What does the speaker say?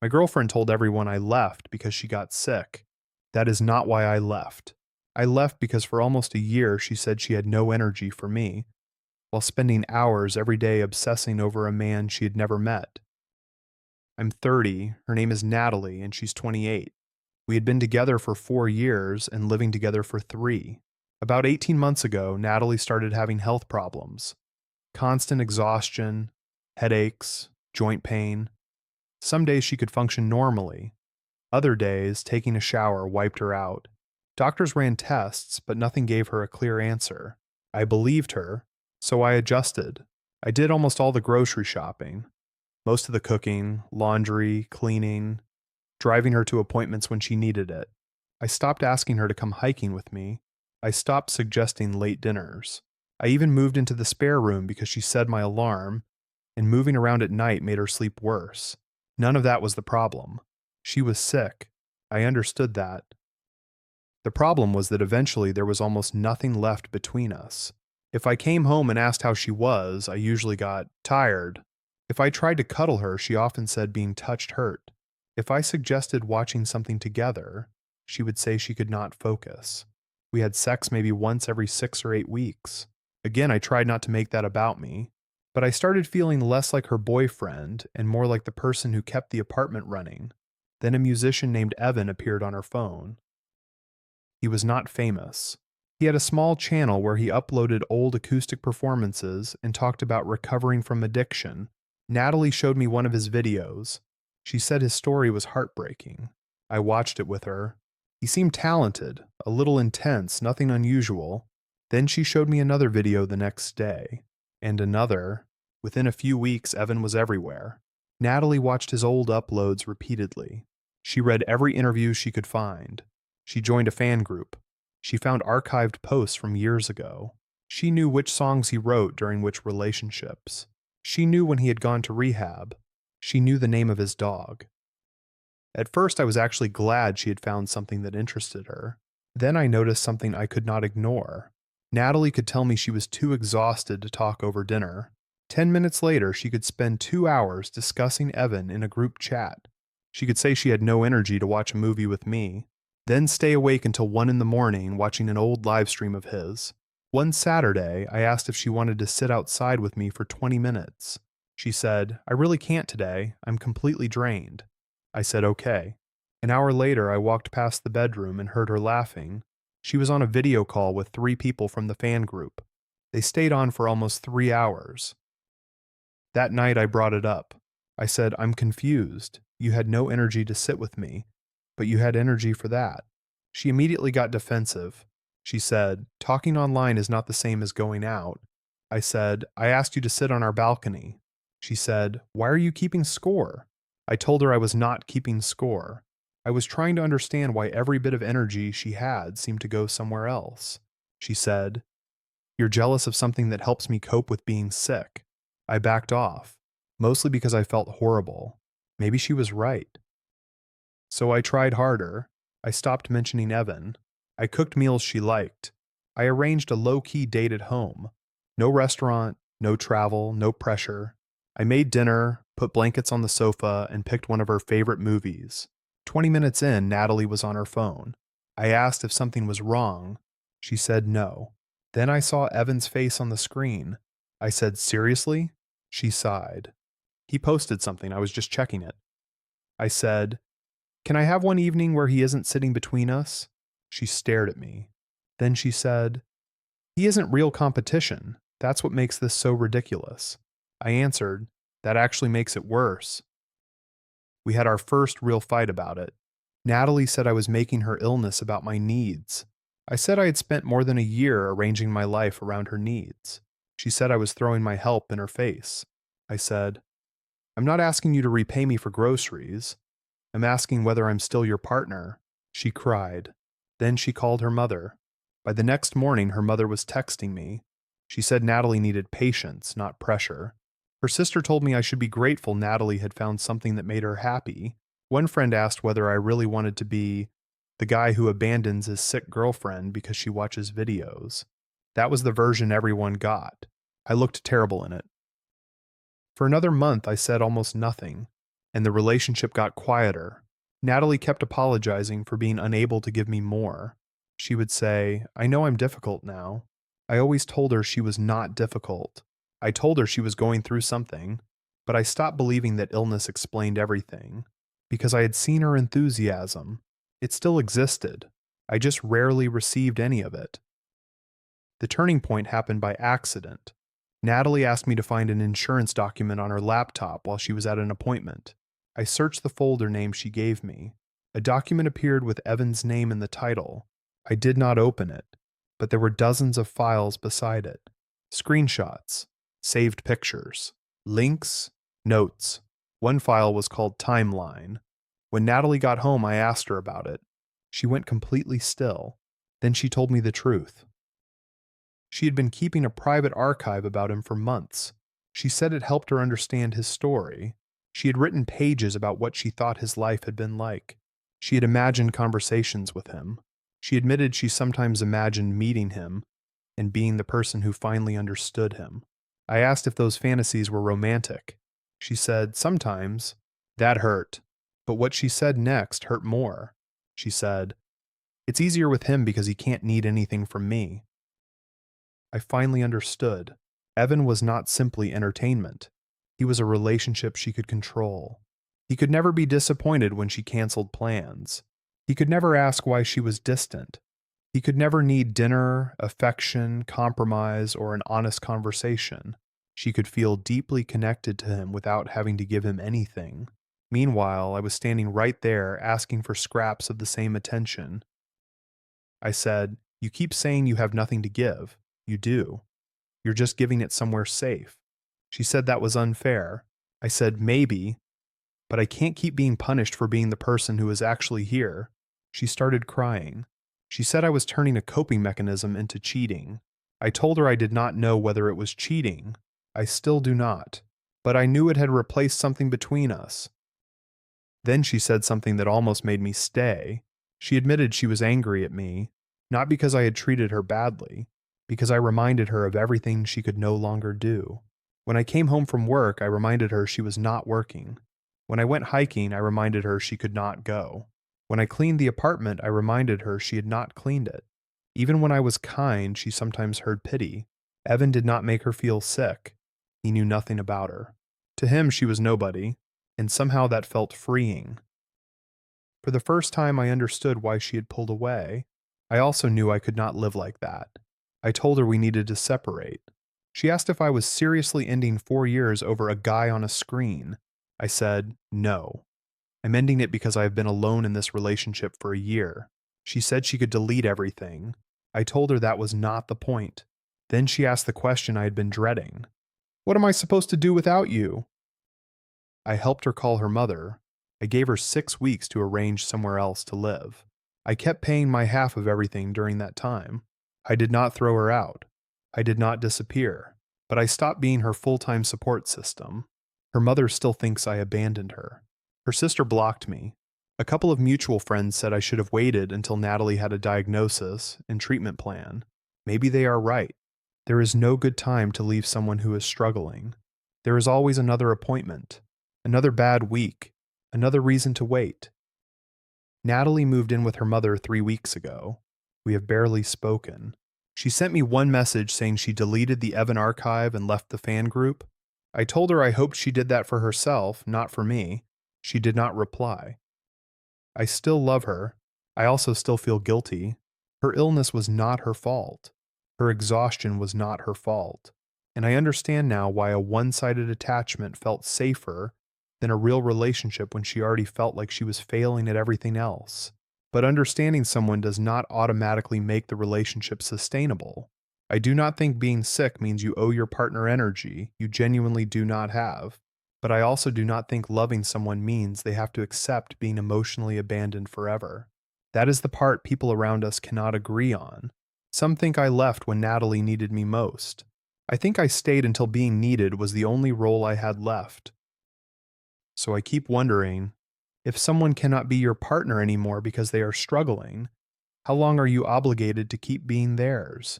My girlfriend told everyone I left because she got sick. That is not why I left. I left because for almost a year she said she had no energy for me, while spending hours every day obsessing over a man she had never met. I'm 30, her name is Natalie, and she's 28. We had been together for 4 years and living together for 3. About 18 months ago, Natalie started having health problems. Constant exhaustion, headaches, joint pain. Some days she could function normally. Other days, taking a shower wiped her out. Doctors ran tests, but nothing gave her a clear answer. I believed her, so I adjusted. I did almost all the grocery shopping, most of the cooking, laundry, cleaning, driving her to appointments when she needed it. I stopped asking her to come hiking with me. I stopped suggesting late dinners. I even moved into the spare room because she said my alarm, and moving around at night made her sleep worse. None of that was the problem. She was sick. I understood that. The problem was that eventually there was almost nothing left between us. If I came home and asked how she was, I usually got tired. If I tried to cuddle her, she often said being touched hurt. If I suggested watching something together, she would say she could not focus. We had sex maybe once every 6 or 8 weeks. Again, I tried not to make that about me, but I started feeling less like her boyfriend and more like the person who kept the apartment running. Then a musician named Evan appeared on her phone. He was not famous. He had a small channel where he uploaded old acoustic performances and talked about recovering from addiction. Natalie showed me one of his videos. She said his story was heartbreaking. I watched it with her. He seemed talented, a little intense, nothing unusual. Then she showed me another video the next day, and another. Within a few weeks, Evan was everywhere. Natalie watched his old uploads repeatedly. She read every interview she could find. She joined a fan group. She found archived posts from years ago. She knew which songs he wrote during which relationships. She knew when he had gone to rehab. She knew the name of his dog. At first, I was actually glad she had found something that interested her. Then I noticed something I could not ignore. Natalie could tell me she was too exhausted to talk over dinner. 10 minutes later, she could spend 2 hours discussing Evan in a group chat. She could say she had no energy to watch a movie with me, then stay awake until 1 in the morning watching an old live stream of his. One Saturday, I asked if she wanted to sit outside with me for 20 minutes. She said, "I really can't today. I'm completely drained." I said, "Okay." An hour later, I walked past the bedroom and heard her laughing. She was on a video call with 3 people from the fan group. They stayed on for almost 3 hours. That night, I brought it up. I said, "I'm confused. You had no energy to sit with me, but you had energy for that." She immediately got defensive. She said, "Talking online is not the same as going out." I said, "I asked you to sit on our balcony." She said, "Why are you keeping score?" I told her I was not keeping score. I was trying to understand why every bit of energy she had seemed to go somewhere else. She said, "You're jealous of something that helps me cope with being sick." I backed off, mostly because I felt horrible. Maybe she was right. So I tried harder. I stopped mentioning Evan. I cooked meals she liked. I arranged a low-key date at home. No restaurant, no travel, no pressure. I made dinner, put blankets on the sofa, and picked one of her favorite movies. 20 minutes in, Natalie was on her phone. I asked if something was wrong. She said no. Then I saw Evan's face on the screen. I said, "Seriously?" She sighed. "He posted something. I was just checking it." I said, "Can I have one evening where he isn't sitting between us?" She stared at me. Then she said, "He isn't real competition. That's what makes this so ridiculous." I answered, "That actually makes it worse." We had our first real fight about it. Natalie said I was making her illness about my needs. I said I had spent more than a year arranging my life around her needs. She said I was throwing my help in her face. I said, "I'm not asking you to repay me for groceries. I'm asking whether I'm still your partner." She cried. Then she called her mother. By the next morning, her mother was texting me. She said Natalie needed patience, not pressure. Her sister told me I should be grateful Natalie had found something that made her happy. One friend asked whether I really wanted to be the guy who abandons his sick girlfriend because she watches videos. That was the version everyone got. I looked terrible in it. For another month, I said almost nothing. and the relationship got quieter. Natalie kept apologizing for being unable to give me more. She would say, "I know I'm difficult now." I always told her she was not difficult. I told her she was going through something, but I stopped believing that illness explained everything, because I had seen her enthusiasm. It still existed. I just rarely received any of it. The turning point happened by accident. Natalie asked me to find an insurance document on her laptop while she was at an appointment. I searched the folder name she gave me. A document appeared with Evan's name in the title. I did not open it, but there were dozens of files beside it. Screenshots, saved pictures, links, notes. One file was called Timeline. When Natalie got home, I asked her about it. She went completely still. Then she told me the truth. She had been keeping a private archive about him for months. She said it helped her understand his story. She had written pages about what she thought his life had been like. She had imagined conversations with him. She admitted she sometimes imagined meeting him and being the person who finally understood him. I asked if those fantasies were romantic. She said, "Sometimes." That hurt. But what she said next hurt more. She said, "It's easier with him because he can't need anything from me." I finally understood. Evan was not simply entertainment. He was a relationship she could control. He could never be disappointed when she canceled plans. He could never ask why she was distant. He could never need dinner, affection, compromise, or an honest conversation. She could feel deeply connected to him without having to give him anything. Meanwhile, I was standing right there asking for scraps of the same attention. I said, "You keep saying you have nothing to give. You do. You're just giving it somewhere safe." She said that was unfair. I said, "Maybe, but I can't keep being punished for being the person who is actually here." She started crying. She said I was turning a coping mechanism into cheating. I told her I did not know whether it was cheating. I still do not. But I knew it had replaced something between us. Then she said something that almost made me stay. She admitted she was angry at me, not because I had treated her badly, because I reminded her of everything she could no longer do. When I came home from work, I reminded her she was not working. When I went hiking, I reminded her she could not go. When I cleaned the apartment, I reminded her she had not cleaned it. Even when I was kind, she sometimes heard pity. Evan did not make her feel sick. He knew nothing about her. To him, she was nobody, and somehow that felt freeing. For the first time, I understood why she had pulled away. I also knew I could not live like that. I told her we needed to separate. She asked if I was seriously ending 4 years over a guy on a screen. I said, "No. I'm ending it because I have been alone in this relationship for a year." She said she could delete everything. I told her that was not the point. Then she asked the question I had been dreading. "What am I supposed to do without you?" I helped her call her mother. I gave her 6 weeks to arrange somewhere else to live. I kept paying my half of everything during that time. I did not throw her out. I did not disappear. But I stopped being her full-time support system. Her mother still thinks I abandoned her. Her sister blocked me. A couple of mutual friends said I should have waited until Natalie had a diagnosis and treatment plan. Maybe they are right. There is no good time to leave someone who is struggling. There is always another appointment, another bad week, another reason to wait. Natalie moved in with her mother 3 weeks ago. We have barely spoken. She sent me one message saying she deleted the Evan archive and left the fan group. I told her I hoped she did that for herself, not for me. She did not reply. I still love her. I also still feel guilty. Her illness was not her fault. Her exhaustion was not her fault. And I understand now why a one-sided attachment felt safer than a real relationship when she already felt like she was failing at everything else. But understanding someone does not automatically make the relationship sustainable. I do not think being sick means you owe your partner energy you genuinely do not have. But I also do not think loving someone means they have to accept being emotionally abandoned forever. That is the part people around us cannot agree on. Some think I left when Natalie needed me most. I think I stayed until being needed was the only role I had left. So I keep wondering, if someone cannot be your partner anymore because they are struggling, how long are you obligated to keep being theirs?